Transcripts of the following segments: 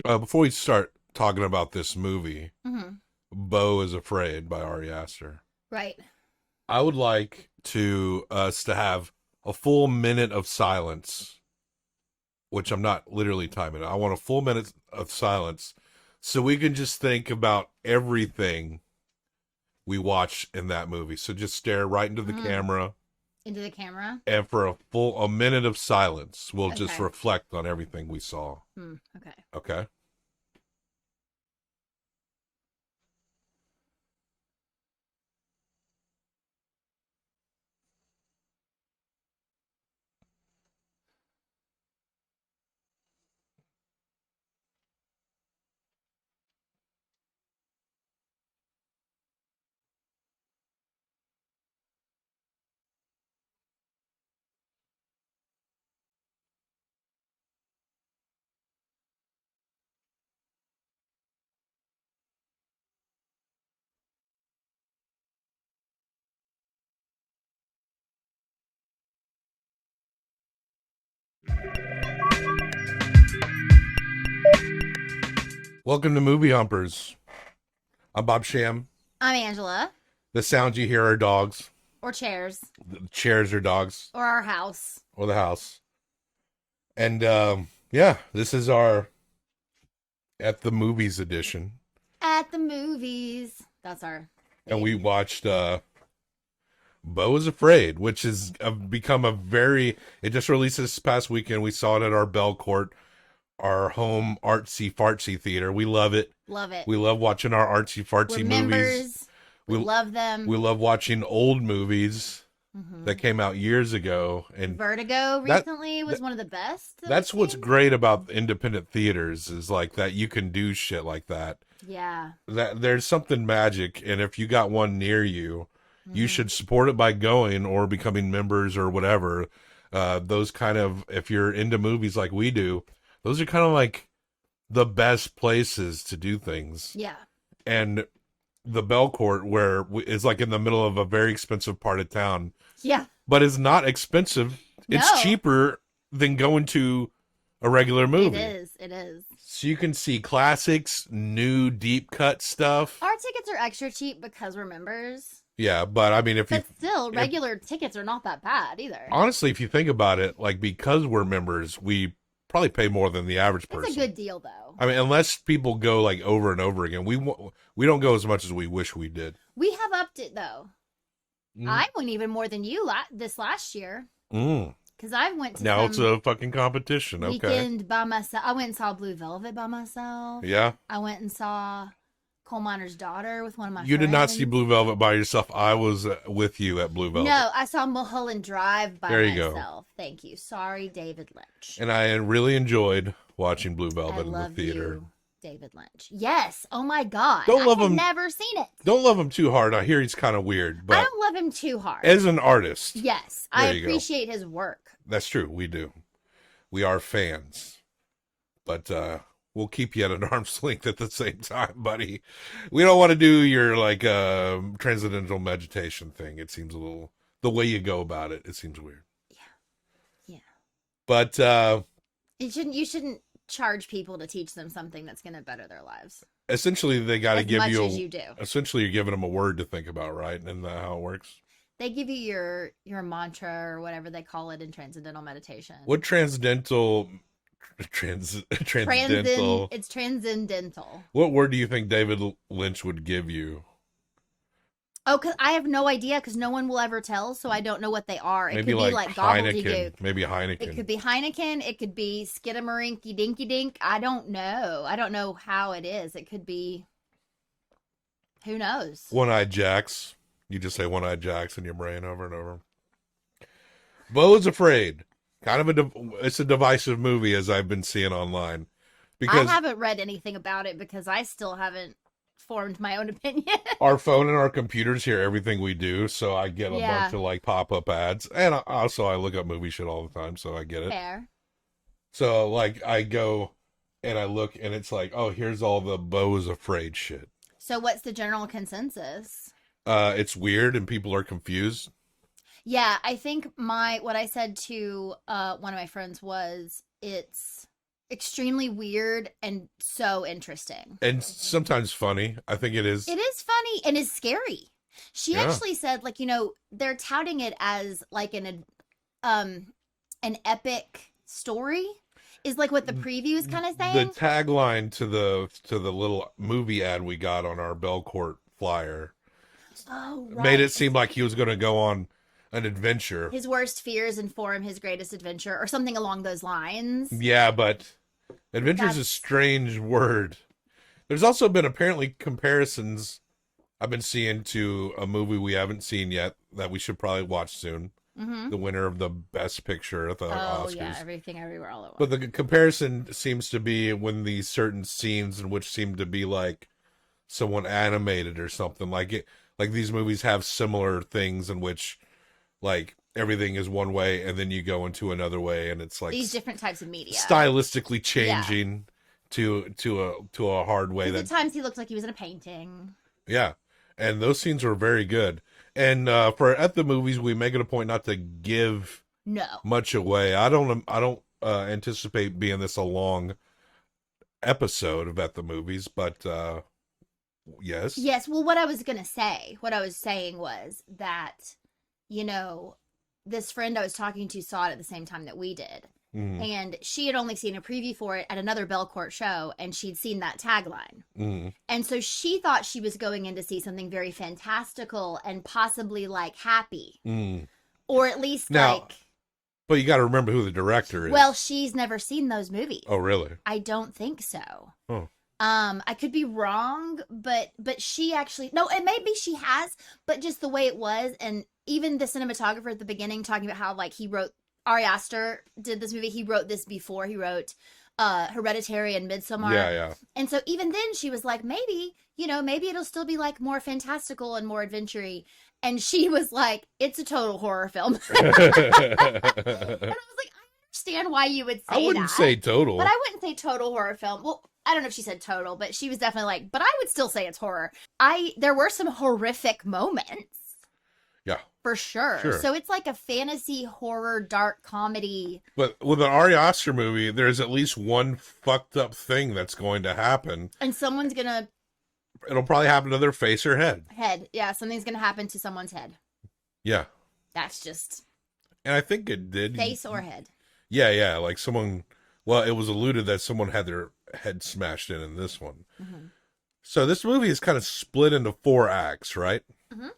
Before we start talking about this movie, Hmm. Beau is Afraid by Ari Aster. Right. I would like to us to have a full minute of silence, which I'm not literally timing. I want a full minute of silence so we can just think about everything we watch in that movie. So just stare right into the Mm. camera, Into the camera. and for a minute of silence, we'll just Okay. reflect on everything we saw. Okay. Okay? Welcome to Movie Humpers. I'm Bob Sham. I'm Angela. The sounds you hear are dogs. Or chairs. The chairs are dogs. Or our house. Or the house. And yeah, this is our At the Movies edition. At the movies. That's our thing. And we watched Beau is Afraid, which has become a very... It just released this past weekend. We saw it at our Belcourt, our home artsy fartsy theater. We love it. Love it. We love watching our artsy fartsy We're movies. members. We love them. We love watching old movies Mhm. that came out years ago. And Vertigo recently was one of the best. that's what's great about independent theaters is like that you can do shit like that. Yeah. That there's something magic, and if you got one near you, you Mhm. should support it by going or becoming members or whatever. Those kind of, if you're into movies like we do, those are kind of like the best places to do things. Yeah. And the Belcourt, where is like in the middle of a very expensive part of town, Yeah. but it's not expensive. It's No. cheaper than going to a regular movie. It is. It is. So you can see classics, new deep cut stuff. Our tickets are extra cheap because we're members. Yeah, but I mean, if you But still, regular tickets are not that bad either. honestly, if you think about it, like because we're members, we probably pay more than the average person. It's a good deal, though. I mean, unless people go like over and over again, we don't go as much as we wish we did. We have upped it, though. Mm. I went even more than you this last year. Mm. Because I went to Now it's some a fucking competition. Okay. weekend by myself. I went and saw Blue Velvet by myself. Yeah. I went and saw Coal Miner's Daughter with one of my You friends. did not see Blue Velvet by yourself. I was with you at Blue Velvet. No, I saw Mulholland Drive by There you go. myself. Thank you. Sorry, David Lynch. And I really enjoyed watching Blue I Velvet in the love theater. you, David Lynch. Yes. Oh my God. Don't love I had him- never seen it. Don't love him too hard. I hear he's kind of weird, I but don't love him too hard. as an artist, Yes, I There you go. appreciate his work. that's true. We do. We are fans. But we'll keep you at an arm's length at the same time, buddy. We don't want to do your like transcendental meditation thing. It seems a little, the way you go about it, it seems weird. Yeah. But You shouldn't charge people to teach them something that's going to better their lives. essentially they got to As give much you as you do. essentially you're giving them a word to think about, right? And how it works. They give you your mantra or whatever they call it in transcendental meditation. What transcendental transcendental It's transcendental. what word do you think David Lynch would give you? Oh, because I have no idea because no one will ever tell, so I don't know what they are. It Maybe could be like like Heineken. gobbledygook. Maybe Heineken. It could be Heineken. It could be Skidamarinky Dinky Dink. I don't know. I don't know how it is. It could be. Who knows? One-Eyed Jacks. You just say One-Eyed Jacks in your brain over and over. Beau is Afraid. Kind of it's a divisive movie as I've been seeing online. Because I haven't read anything about it because I still haven't formed my own opinion. our phone and our computers hear everything we do, so I get a Yeah. bunch of like pop-up ads. And also I look up movie shit all the time, so I get it. Fair. So like I go and I look and it's like, oh, here's all the Beau is Afraid shit. So what's the general consensus? It's weird and people are confused. Yeah, I think what I said to one of my friends was it's extremely weird and so interesting. And sometimes funny. I think it is. It is funny and is scary. She Yeah. actually said, like, they're touting it as like an epic story is like what the preview is kind of The saying. tagline to the little movie ad we got on our Belcourt flyer Oh, made it right. seem like he was going to go on an adventure. His worst fears inform his greatest adventure, or something along those lines. Yeah, but adventure is a That's- strange word. There's also been apparently comparisons I've been seeing to a movie we haven't seen yet that we should probably watch soon. Mm-hmm. The winner of the Best Picture at the Oh, Oscars. yeah, Everything Everywhere All at Once. But the comparison seems to be when these certain scenes in which seem to be like someone animated or something like it. Like these movies have similar things in which like everything is one way and then you go into another way and it's like These different types of media. stylistically changing to a hard way. At times he looked like he was in a painting. Yeah, and those scenes were very good. And for at the movies, we make it a point not to give No. much away. I don't anticipate being this a long episode of at the movies, but yes. Yes, well, what I was saying was that, this friend I was talking to saw it at the same time that we did. Mm-hmm. And she had only seen a preview for it at another Belcourt show, and she'd seen that tagline. Mm-hmm. And so she thought she was going in to see something very fantastical and possibly like happy. Mm. Or at least Now, like, but you got to remember who the director is. well, she's never seen those movies. Oh, really? I don't think so. Oh. I could be wrong, but she actually, no, and maybe she has, but just the way it was, and even the cinematographer at the beginning talking about how like he wrote, Ari Aster did this movie. He wrote this before he wrote Hereditary and Midsommar. Yeah. And so even then she was like, maybe it'll still be like more fantastical and more adventure-y. And she was like, it's a total horror film. And I was like, I understand why you would say that. I wouldn't say total. But I wouldn't say total horror film. Well, I don't know if she said total, but she was definitely like, but I would still say it's horror. There were some horrific moments. Yeah. For sure. So it's like a fantasy horror dark comedy. But with an Ari Aster movie, there's at least one fucked up thing that's going to happen. And someone's gonna... It'll probably happen to their face or head. Yeah, something's gonna happen to someone's head. Yeah. That's just... And I think it did. Face or head. Yeah. Like someone... Well, it was alluded that someone had their head smashed in this one. Mm-hmm. So this movie is kind of split into 4 acts, right? Mm-hmm.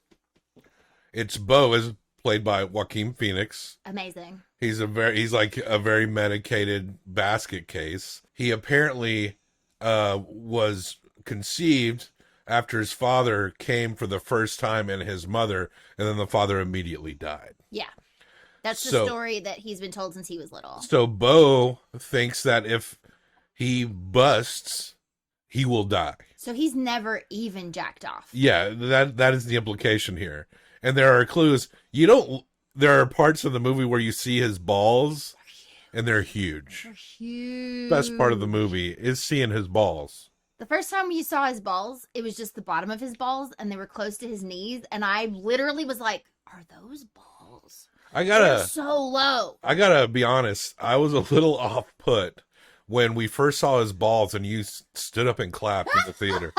It's Beau is played by Joaquin Phoenix. Amazing. He's like a very medicated basket case. He apparently was conceived after his father came for the first time and his mother, and then the father immediately died. Yeah. That's the story that he's been told since he was little. So Beau thinks that if he busts, he will die. So he's never even jacked off. Yeah, that is the implication here. And there are clues. There are parts of the movie where you see his balls, and they're huge. They're huge. Best part of the movie is seeing his balls. The first time you saw his balls, it was just the bottom of his balls, and they were close to his knees, and I literally was like, are those balls? They're so low. I gotta be honest, I was a little off put when we first saw his balls and you stood up and clapped in the theater.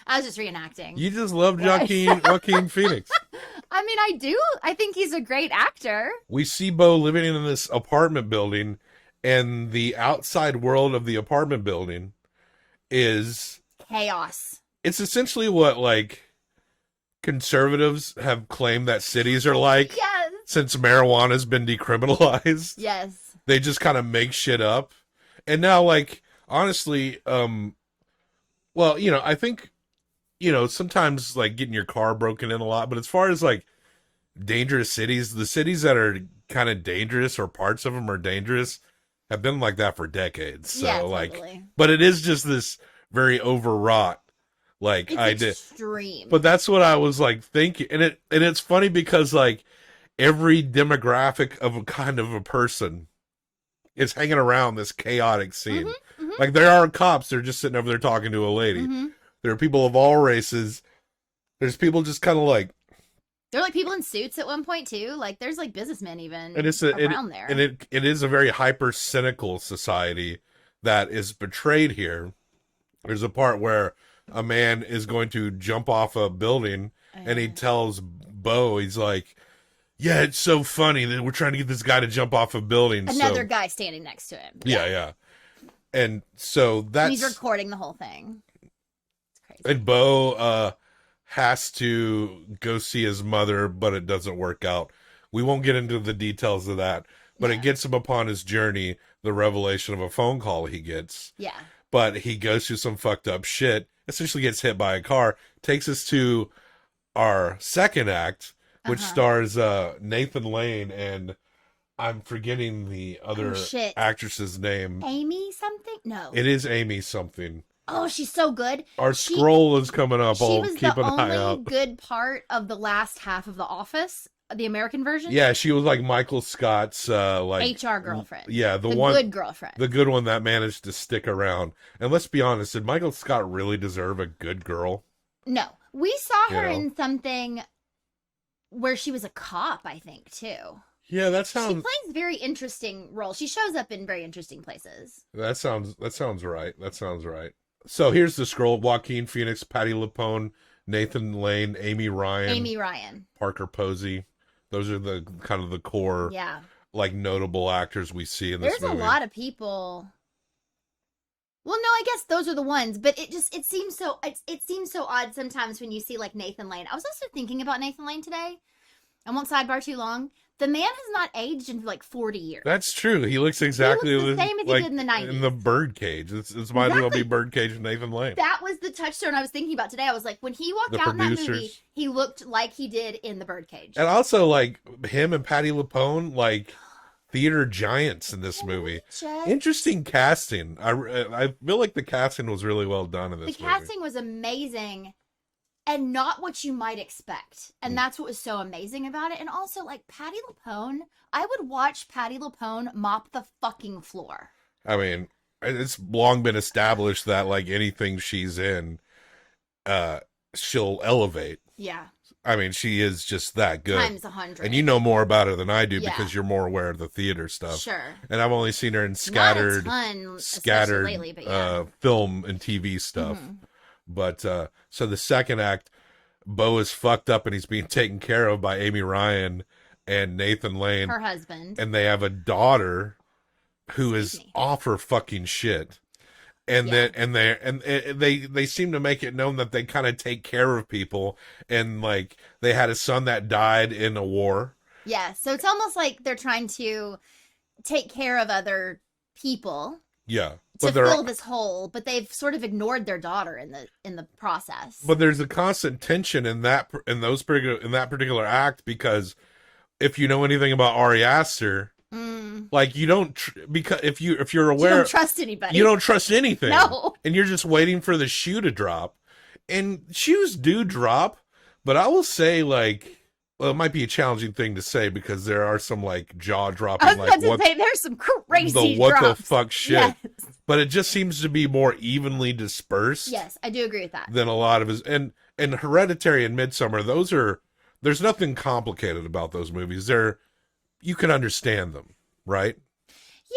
I was just reenacting. You just love Joaquin Phoenix. I mean, I do. I think he's a great actor. We see Beau living in this apartment building, and the outside world of the apartment building is chaos. It's essentially what like conservatives have claimed that cities are like. Yes. Since marijuana's been decriminalized. Yes. They just kind of make shit up. And now, like, honestly, well, I think, sometimes, like, getting your car broken in a lot. But as far as, like, dangerous cities, the cities that are kind of dangerous or parts of them are dangerous have been like that for decades. So, yeah, like, totally. but it is just this very overwrought, like, idea. Extreme. But that's what I was, like, thinking. And it's funny because, like, every demographic of a kind of a person is hanging around this chaotic scene. Mm-hmm, mm-hmm. Like there are cops, they're just sitting over there talking to a lady. Mm-hmm. There are people of all races. There's people just kind of like There are like people in suits at one point too. Like there's like businessmen even And around there. and it is a very hyper cynical society that is portrayed here. There's a part where a man is going to jump off a building, and he tells Beau, he's like, "Yeah, it's so funny that we're trying to get this guy to jump off a building." Another guy standing next to him. Yeah. And so that's... And he's recording the whole thing. It's crazy. And Beau has to go see his mother, but it doesn't work out. We won't get into the details of that, but it gets him upon his journey, the revelation of a phone call he gets. Yeah. But he goes through some fucked up shit, essentially gets hit by a car, takes us to our second act, which stars Nathan Lane, and I'm forgetting the other actress's name. Amy something? No. It is Amy something. Oh, she's so good. Our scroll is coming up. I'll keep an eye out. She was the only good part of the last half of The Office, the American version. Yeah, she was like Michael Scott's like HR girlfriend. Yeah, the good girlfriend. The good one that managed to stick around. And let's be honest, did Michael Scott really deserve a good girl? No. We saw her in something where she was a cop, I think, too. Yeah, that sounds... She plays very interesting roles. She shows up in very interesting places. That sounds right. That sounds right. So here's the scroll. Joaquin Phoenix, Patti Lupone, Nathan Lane, Amy Ryan. Parker Posey. Those are the kind of the core, like, notable actors we see in this movie. There's a lot of people. Well, no, I guess those are the ones, but it seems so odd sometimes when you see like Nathan Lane. I was also thinking about Nathan Lane today. I won't sidebar too long. The man has not aged in like 40 years. That's true. He looks exactly the same as he did in the 90s. In the Birdcage. It's might as well be Birdcage and Nathan Lane. That was the touchstone I was thinking about today. I was like, when he walked out in that movie, he looked like he did in the Birdcage. And also, like, him and Patti Lupone, like, theater giants in this movie. Interesting casting. I feel like the casting was really well done in this movie. The casting was amazing. And not what you might expect. And that's what was so amazing about it. And also, like, Patti Lupone, I would watch Patti Lupone mop the fucking floor. I mean, it's long been established that, like, anything she's in, she'll elevate. Yeah. I mean, she is just that good. Times 100. And you know more about her than I do because you're more aware of the theater stuff. Sure. And I've only seen her in scattered lately, but film and TV stuff. Mm-hmm. But, so the second act, Beau is fucked up and he's being taken care of by Amy Ryan and Nathan Lane. Her husband. And they have a daughter who is off her fucking shit. And they seem to make it known that they kind of take care of people. And, like, they had a son that died in a war. Yeah, so it's almost like they're trying to take care of other people. Yeah. To fill this hole, but they've sort of ignored their daughter in the process. But there's a constant tension in that particular act, because if you know anything about Ari Aster, like, you don't because if you're aware, you don't trust anybody. You don't trust anything. No. And you're just waiting for the shoe to drop. And shoes do drop, but I will say, like, well, it might be a challenging thing to say because there are some, like, jaw-dropping, I was about to say, there's some crazy what drops. the fuck shit. Yes. But it just seems to be more evenly dispersed. Yes, I do agree with that. Than a lot of his... And Hereditary and Midsommar, there's nothing complicated about those movies. You can understand them, right?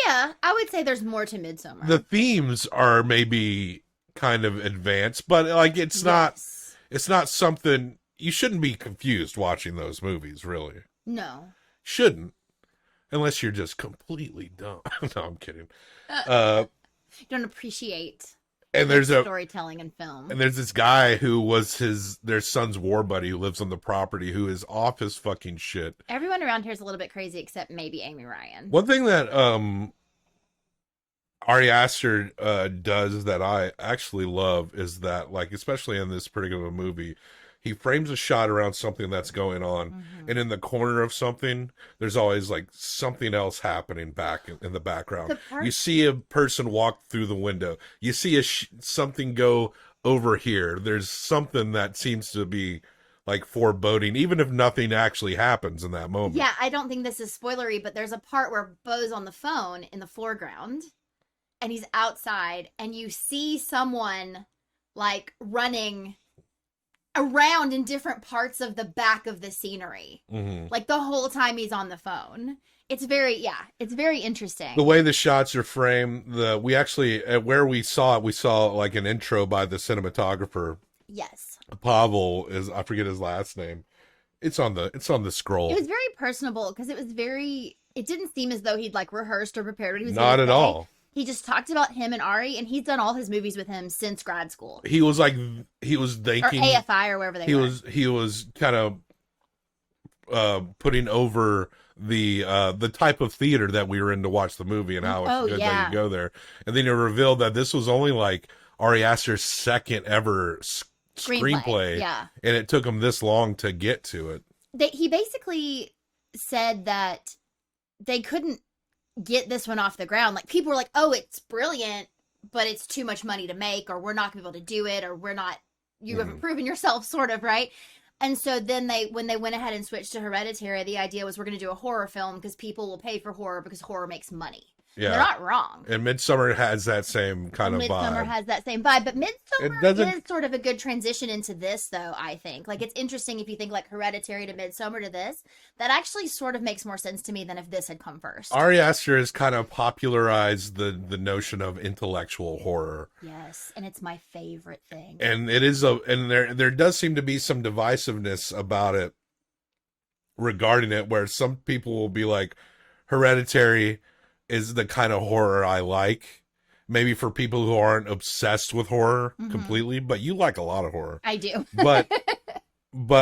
Yeah, I would say there's more to Midsommar. The themes are maybe kind of advanced, but, like, it's not something... You shouldn't be confused watching those movies, really. No. Shouldn't. Unless you're just completely dumb. No, I'm kidding. You don't appreciate storytelling in film. And there's this guy who was their son's war buddy who lives on the property who is off his fucking shit. Everyone around here is a little bit crazy except maybe Amy Ryan. One thing that Ari Aster does that I actually love is that, like, especially in this particular movie, he frames a shot around something that's going on, and in the corner of something, there's always, like, something else happening back in the background. You see a person walk through the window. You see something go over here. There's something that seems to be, like, foreboding, even if nothing actually happens in that moment. Yeah, I don't think this is spoilery, but there's a part where Beau's on the phone in the foreground, and he's outside, and you see someone, like, running around in different parts of the back of the scenery. Mm-hmm. Like the whole time he's on the phone. It's very interesting. The way the shots are framed, we actually where we saw it, we saw like an intro by the cinematographer. Yes. Pavel I forget his last name. It's on the scroll. It was very personable because it didn't seem as though he'd like rehearsed or prepared what he was Not gonna at say. all. He just talked about him and Ari, and he's done all his movies with him since grad school. He was thinking, Or AFI or wherever they were. He was kind of putting over the type of theater that we were in to watch the movie and how it's good that you go there. And then it revealed that this was only like Ari Aster's second ever screenplay. Yeah. And it took him this long to get to it. He basically said that they couldn't get this one off the ground. Like, people were like, oh, it's brilliant, but it's too much money to make, or we're not gonna be able to do it, or you haven't proven yourself, sort of, right? And so then when they went ahead and switched to Hereditary, the idea was we're going to do a horror film because people will pay for horror because horror makes money. Yeah. And they're not wrong. And Midsommar has that same kind of vibe. Midsommar has that same vibe. But Midsommar is sort of a good transition into this, though, I think. Like, it's interesting if you think, like, Hereditary to Midsommar to this. That actually sort of makes more sense to me than if this had come first. Ari Aster has kind of popularized the notion of intellectual horror. Yes, and it's my favorite thing. And it is and there does seem to be some divisiveness about it regarding it, where some people will be like, Hereditary is the kind of horror I like. Maybe for people who aren't obsessed with horror completely, but you like a lot of horror. I do. But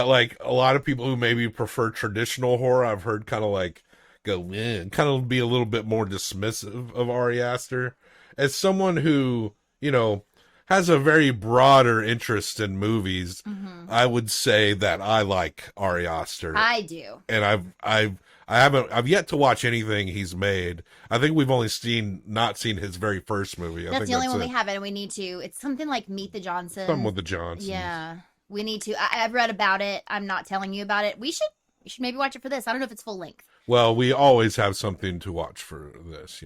like a lot of people who maybe prefer traditional horror, I've heard kind of like go, kind of be a little bit more dismissive of Ari Aster. As someone who, has a very broader interest in movies, I would say that I like Ari Aster. I do. And I've yet to watch anything he's made. I think we've only not seen his very first movie. That's the only one we haven't, and we need to. It's something like Meet the Johnsons. Something with the Johnsons. Yeah. We need to. I've read about it. I'm not telling you about it. We should maybe watch it for this. I don't know if it's full length. Well, we always have something to watch for this,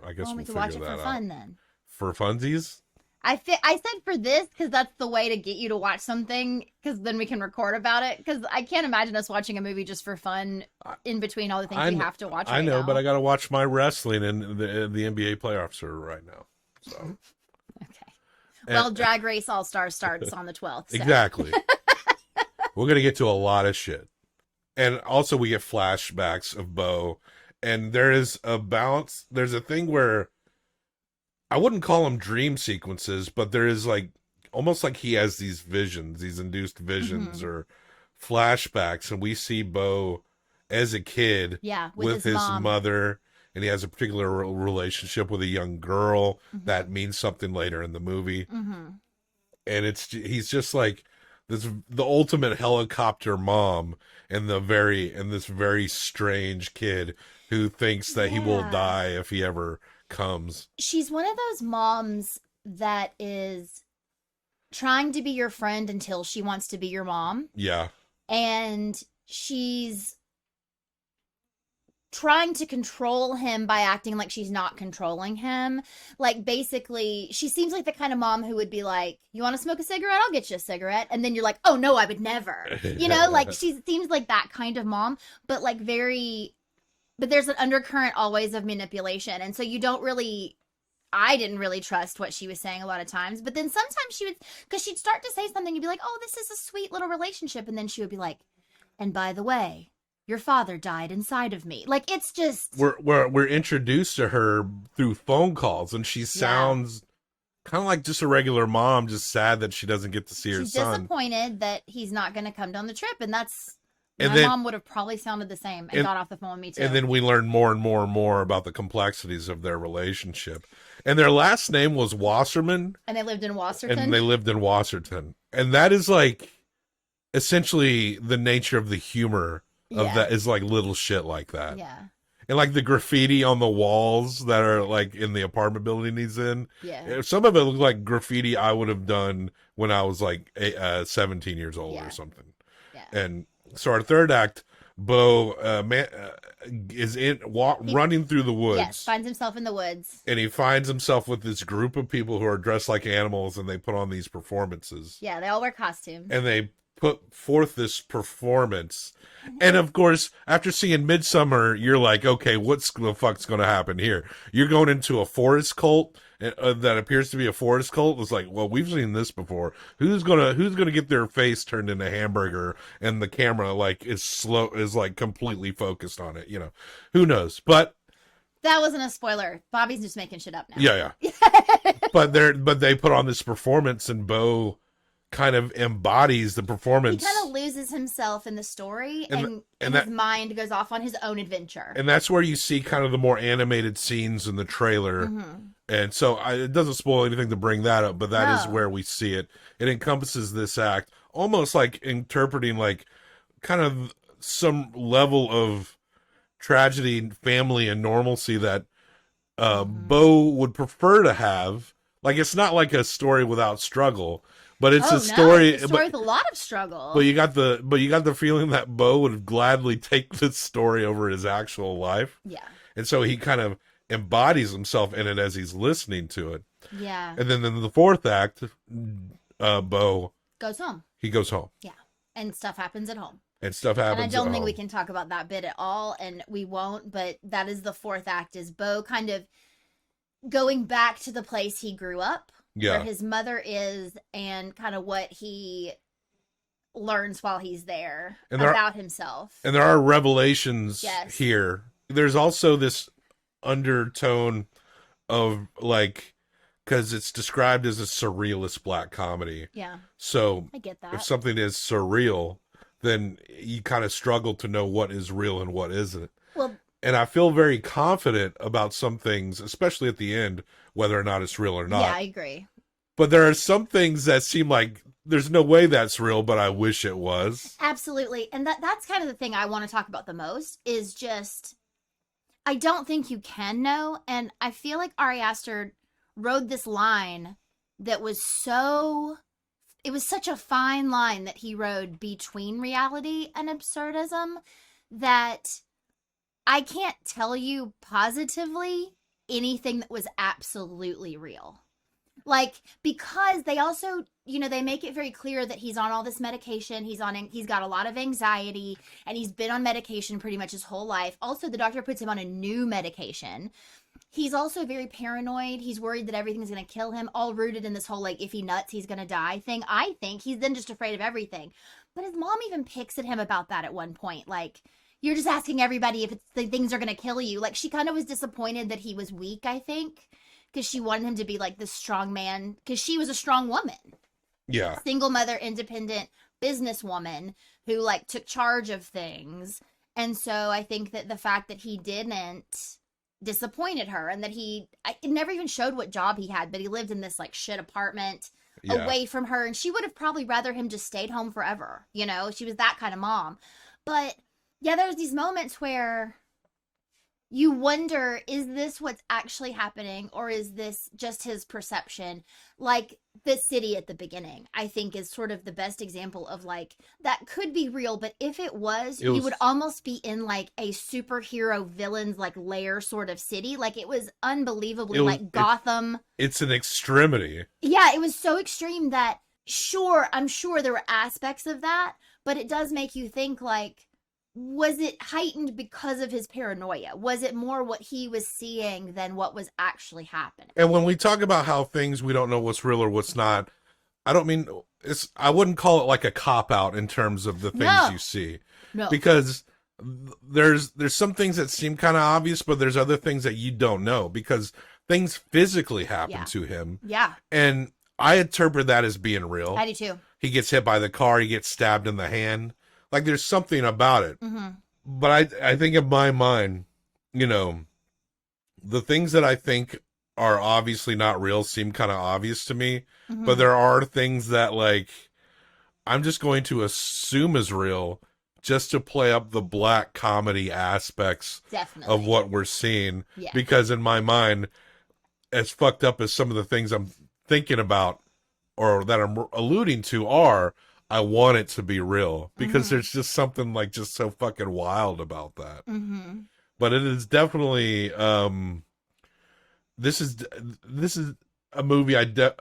I guess we we'll can watch it figure for that fun out. then. For funsies? I said for this because that's the way to get you to watch something, because then we can record about it, because I can't imagine us watching a movie just for fun in between all the things we have to watch I know, now. but I got to watch my wrestling, and the NBA playoffs are right now. So Okay. Well, Drag Race All-Stars starts on the 12th. So. Exactly. We're going to get to a lot of shit. And also we get flashbacks of Beau, and there is a balance. There's a thing where I wouldn't call them dream sequences, but there is like almost like he has these visions, these induced visions or flashbacks, and we see Beau as a kid with his mother, and he has a particular relationship with a young girl that means something later in the movie. And he's just like the ultimate helicopter mom, and this very strange kid who thinks that he will die if he ever comes. She's one of those moms that is trying to be your friend until she wants to be your mom. Yeah. And she's trying to control him by acting like she's not controlling him. Like, basically, she seems like the kind of mom who would be like, you want to smoke a cigarette? I'll get you a cigarette. And then you're like, oh, no, I would never. Like, she seems like that kind of mom, but like but there's an undercurrent always of manipulation. And so I didn't really trust what she was saying a lot of times. But then sometimes because she'd start to say something, you'd be like, oh, this is a sweet little relationship. And then she would be like, and by the way, your father died inside of me. Like, it's just... We're introduced to her through phone calls, and she sounds kind of like just a regular mom, just sad that she doesn't get to see her son. She's disappointed that he's not going to come down the trip, and that's... My mom would have probably sounded the same and got off the phone with me too. And then we learn more and more and more about the complexities of their relationship. And their last name was Wasserman. And they lived in Wasserton. And that is like essentially the nature of the humor of that is like little shit like that. Yeah. And like the graffiti on the walls that are like in the apartment building he's in. Yeah. Some of it looks like graffiti I would have done when I was like 17 years old or something. Yeah. And so our third act, Beau is running through the woods. Yes, finds himself in the woods. And he finds himself with this group of people who are dressed like animals, and they put on these performances. Yeah, they all wear costumes. And they put forth this performance. And of course, after seeing Midsummer, you're like, okay, what's the fuck's going to happen here? You're going into a forest cult that appears to be a forest cult. It's like, well, we've seen this before. Who's gonna get their face turned into hamburger and the camera like is like completely focused on it? You know, who knows? But that wasn't a spoiler. Bobby's just making shit up now. yeah. but they put on this performance, and Beau kind of embodies the performance. He kind of loses himself in the story, and that, his mind goes off on his own adventure. And that's where you see kind of the more animated scenes in the trailer. And so it doesn't spoil anything to bring that up, but that is where we see it. It encompasses this act, almost like interpreting like kind of some level of tragedy, family, and normalcy that Beau would prefer to have. Like, it's not like a story without struggle, but it's a story. It's a story with a lot of struggle. But you got the feeling that Beau would gladly take this story over his actual life. Yeah. And so he kind of embodies himself in it as he's listening to it. Yeah. And then in the fourth act, Beau goes home. He goes home. Yeah. And stuff happens at home. And stuff happens. And I don't think we can talk about that bit at all, and we won't, but that is the fourth act, is Beau kind of going back to the place he grew up, where his mother is, and kind of what he learns while he's there about himself. And there are revelations here. There's also this undertone of like, because it's described as a surrealist black comedy. Yeah. So I get that. If something is surreal, then you kind of struggle to know what is real and what isn't. Well, and I feel very confident about some things, especially at the end, whether or not it's real or not. Yeah, I agree. But there are some things that seem like there's no way that's real, but I wish it was. Absolutely. And that's kind of the thing I want to talk about the most, is just, I don't think you can know. And I feel like Ari Aster rode this line that was it was such a fine line that he rode between reality and absurdism that I can't tell you positively anything that was absolutely real. Like, because they also, they make it very clear that he's on all this medication. He's got a lot of anxiety, and he's been on medication pretty much his whole life. Also, the doctor puts him on a new medication. He's also very paranoid. He's worried that everything's going to kill him, all rooted in this whole, like, if he nuts, he's going to die thing. I think he's then just afraid of everything. But his mom even picks at him about that at one point. Like, you're just asking everybody if the things are going to kill you. Like, she kind of was disappointed that he was weak, I think, because she wanted him to be like this strong man, because she was a strong woman. Yeah. Single mother, independent businesswoman who like took charge of things. And so I think that the fact that he didn't disappointed her, and that it never even showed what job he had, but he lived in this like shit apartment away from her, and she would have probably rather him just stayed home forever. She was that kind of mom. But yeah, there's these moments where you wonder, is this what's actually happening, or is this just his perception? Like the city at the beginning, I think, is sort of the best example of like, that could be real, but if it was, you would almost be in like a superhero villain's like lair sort of city. Like, it was unbelievably like Gotham. It's an extremity. Yeah, it was so extreme that I'm sure there were aspects of that, but it does make you think like, was it heightened because of his paranoia? Was it more what he was seeing than what was actually happening? And when we talk about how things, we don't know what's real or what's not, I don't mean I wouldn't call it like a cop out in terms of the things you see. No. Because there's some things that seem kind of obvious, but there's other things that you don't know, because things physically happen to him. Yeah. And I interpret that as being real. I do too. He gets hit by the car, he gets stabbed in the hand. Like, there's something about it. Mm-hmm. But I think in my mind, the things that I think are obviously not real seem kind of obvious to me. Mm-hmm. But there are things that, like, I'm just going to assume is real just to play up the black comedy aspects of what we're seeing. Yeah. Because in my mind, as fucked up as some of the things I'm thinking about or that I'm alluding to are, I want it to be real, because there's just something like just so fucking wild about that. Mm-hmm. But it is definitely this is a movie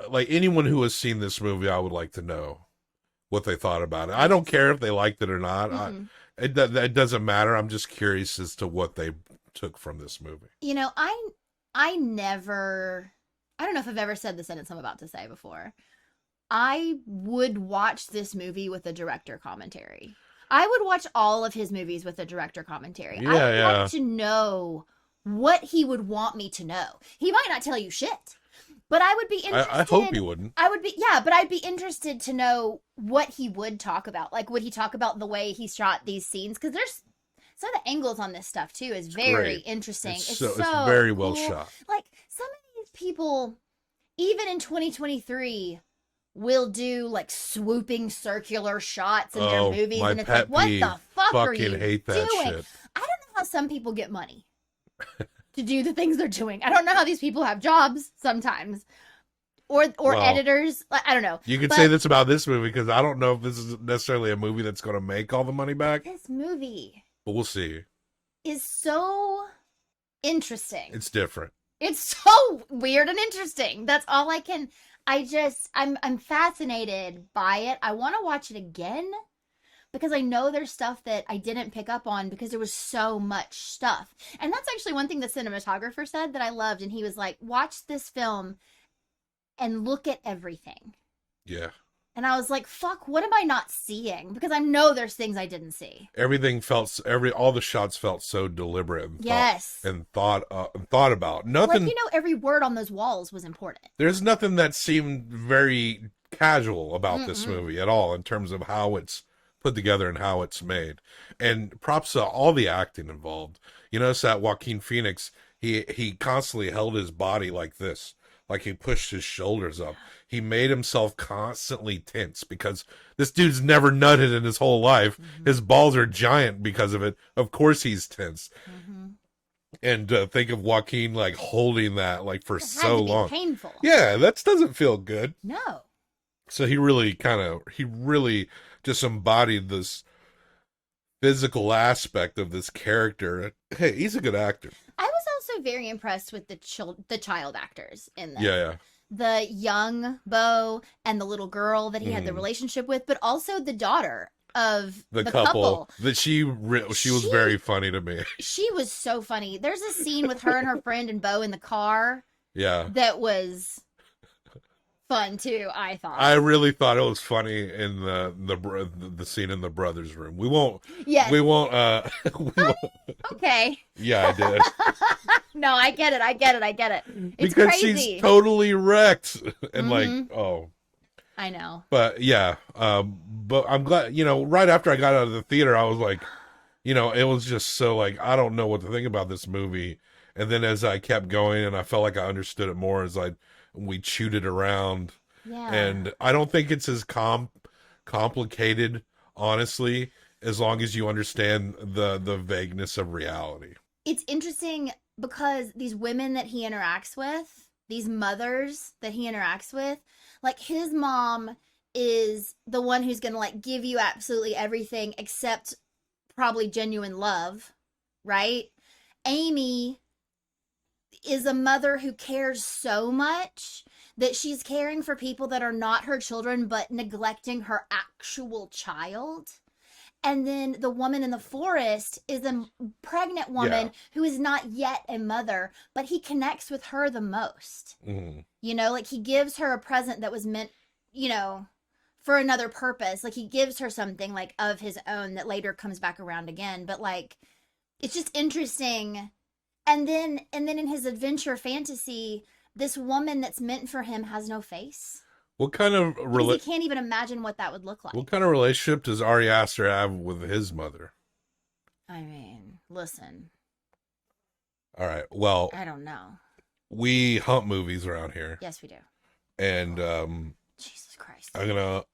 like anyone who has seen this movie, I would like to know what they thought about it. I don't care if they liked it or not. It doesn't matter. I'm just curious as to what they took from this movie. You know, I never, I don't know if I've ever said the sentence I'm about to say before. I would watch this movie with a director commentary. I would watch all of his movies with a director commentary. I would like to know what he would want me to know. He might not tell you shit, but I would be interested. I hope he wouldn't. I would be, yeah, but I'd be interested to know what he would talk about. Like, would he talk about the way he shot these scenes? Because there's some of the angles on this stuff too is very interesting. It's so very well cool. shot. Like, some of these people, even in 2023, will do like swooping circular shots in their movies, and it's like, what the fuck are you hate that doing? shit. I don't know how some people get money to do the things they're doing. I don't know how these people have jobs sometimes, or editors. I don't know. You could say this about this movie because I don't know if this is necessarily a movie that's going to make all the money back. This movie, but we'll see, is so interesting. It's different. It's so weird and interesting. That's all I can. I'm fascinated by it. I want to watch it again because I know there's stuff that I didn't pick up on because there was so much stuff. And that's actually one thing the cinematographer said that I loved. And he was like, watch this film and look at everything. Yeah. And I was like, fuck, what am I not seeing? Because I know there's things I didn't see. Everything felt, all the shots felt so deliberate and thought about. Nothing, like, every word on those walls was important. There's nothing that seemed very casual about this movie at all in terms of how it's put together and how it's made. And props to all the acting involved. You notice that Joaquin Phoenix, he constantly held his body like this. Like he pushed his shoulders up. He made himself constantly tense because this dude's never nutted in his whole life. His balls are giant because of it. Of course he's tense. And think of Joaquin like holding that like for so long. Painful. Yeah, that doesn't feel good. No. So he really just embodied this physical aspect of this character. Hey, he's a good actor. I was also very impressed with the child actors in this. Yeah. The young Beau and the little girl that he had the relationship with, but also the daughter of the couple. That she was very funny to me. She was so funny. There's a scene with her and her friend and Beau in the car. Yeah. That was fun too, I thought. I really thought it was funny in the scene in the brothers' room. We won't. Okay. Yeah, I did. No, I get it. It's because crazy. She's totally wrecked and I know. But yeah, but I'm glad, right after I got out of the theater, I was like, it was just so like, I don't know what to think about this movie. And then as I kept going and I felt like I understood it more as we chewed it around. Yeah. And I don't think it's as complicated, honestly, as long as you understand the vagueness of reality. It's interesting because these women that he interacts with, these mothers that he interacts with, like his mom is the one who's going to like give you absolutely everything except probably genuine love, right? Amy is a mother who cares so much that she's caring for people that are not her children, but neglecting her actual child. And then the woman in the forest is a pregnant woman who is not yet a mother, but he connects with her the most. Like he gives her a present that was meant, for another purpose. Like he gives her something like of his own that later comes back around again. But like, it's just interesting. And then in his adventure fantasy, this woman that's meant for him has no face. What kind of he can't even imagine what that would look like. What kind of relationship does Ari Aster have with his mother? I mean, listen. All right. Well, I don't know. We hump movies around here. Yes, we do. And Jesus Christ. I'm gonna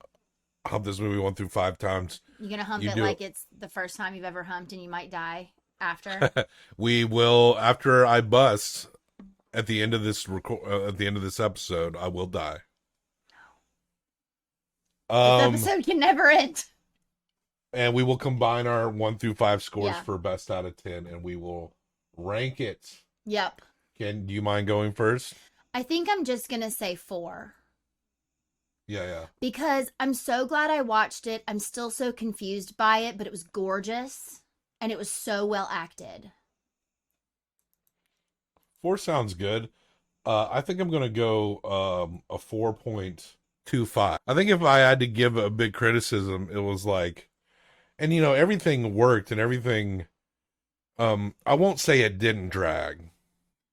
hump this movie 1 through 5 times. You're gonna hump it like it's the first time you've ever humped, and you might die after. We will after I bust at the end of this episode. I will die. This episode can never end. And we will combine our 1 through 5 scores for best out of 10, and we will rank it. Yep. Do you mind going first? I think I'm just gonna say 4. Yeah. because I'm so glad I watched it. I'm still so confused by it, but it was gorgeous and it was so well acted. 4 sounds good. I think I'm gonna go a 4.25. I think if I had to give a big criticism, it was like, and everything worked and everything. I won't say it didn't drag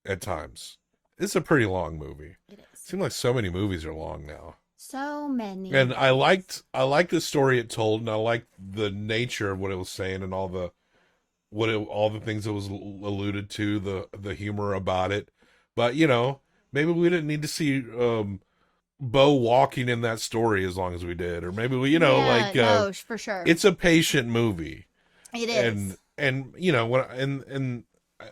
at times. It's a pretty long movie. It It is. seems like so many movies are long now. So many. And I liked the story it told, and I liked the nature of what it was saying, and all the all the things that was alluded to, the humor about it. But maybe we didn't need to see Beau walking in that story as long as we did, or maybe we, no, for sure. it's a patient movie. It is. And when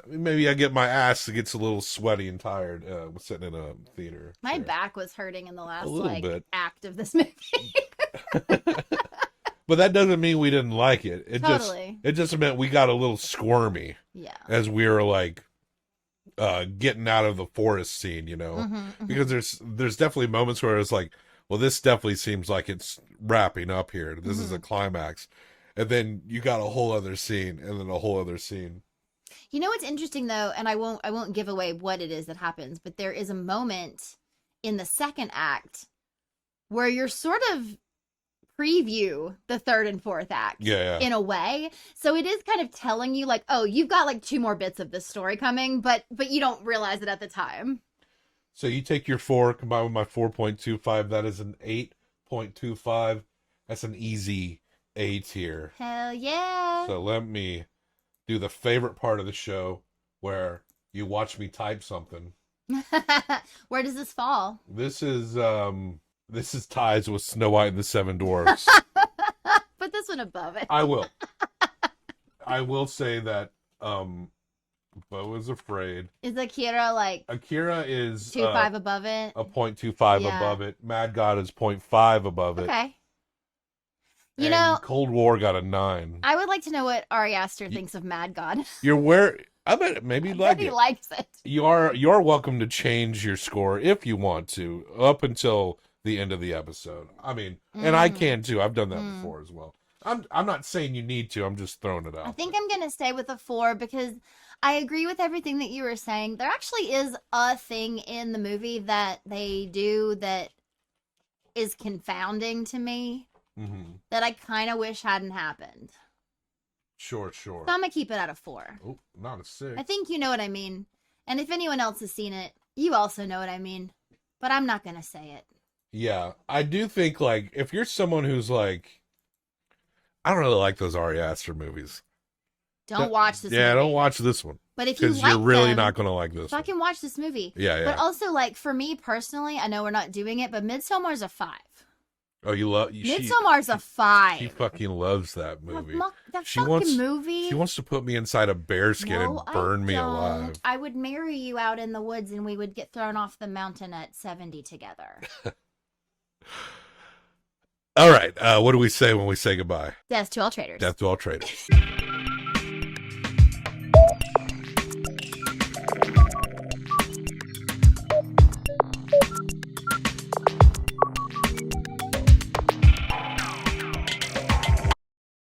maybe I get my ass that gets a little sweaty and tired sitting in a theater. My chair. back was hurting in the last bit. act of this movie. But that doesn't mean we didn't like it. Totally. It just meant we got a little squirmy Yeah. as we were like getting out of the forest scene, because there's definitely moments where it's like, well, this definitely seems like it's wrapping up here. This is a climax. And then you got a whole other scene, and then a whole other scene. You know what's interesting though, and I won't give away what it is that happens, but there is a moment in the second act where you're sort of preview the third and fourth act in a way. So it is kind of telling you like, oh, you've got like 2 more bits of this story coming, but you don't realize it at the time. So you take your 4 combined with my 4.25, that is an 8.25. That's an easy A tier. Hell yeah. So let me do the favorite part of the show where you watch me type something. Where does this fall? This is ties with Snow White and the Seven Dwarfs. Put this one above it. I will. I will say that Beau is afraid. Is Akira like Akira is 2.5 above it? A 0.25 above it. Mad God is 0.5 above it. Okay. You and know, Cold War got a 9. I would like to know what Ari Aster thinks of Mad God. I bet maybe I you bet like he it. likes it. You're welcome to change your score if you want to, up until the end of the episode. I mean, and I can too. I've done that before as well. I'm not saying you need to. I'm just throwing it out. I think I'm gonna stay with a 4 because I agree with everything that you were saying. There actually is a thing in the movie that they do that is confounding to me that I kind of wish hadn't happened. Sure. So I'm gonna keep it at a 4. Oh, not a 6. I think you know what I mean. And if anyone else has seen it, you also know what I mean. But I'm not gonna say it. Yeah, I do think like if you're someone who's like, I don't really like those Ari Aster movies. Don't watch this movie. Yeah, don't watch this one. But if you like you're really them, not going to like this fucking watch this movie. Yeah. But also, like, for me personally, I know we're not doing it, but Midsommar's a 5. Oh, you love Midsommar's a 5. She fucking loves that movie. That she fucking wants, movie. She wants to put me inside a bearskin and burn me alive. I would marry you out in the woods and we would get thrown off the mountain at 70 together. All right. What do we say when we say goodbye? Death to all traitors. Death to all traitors.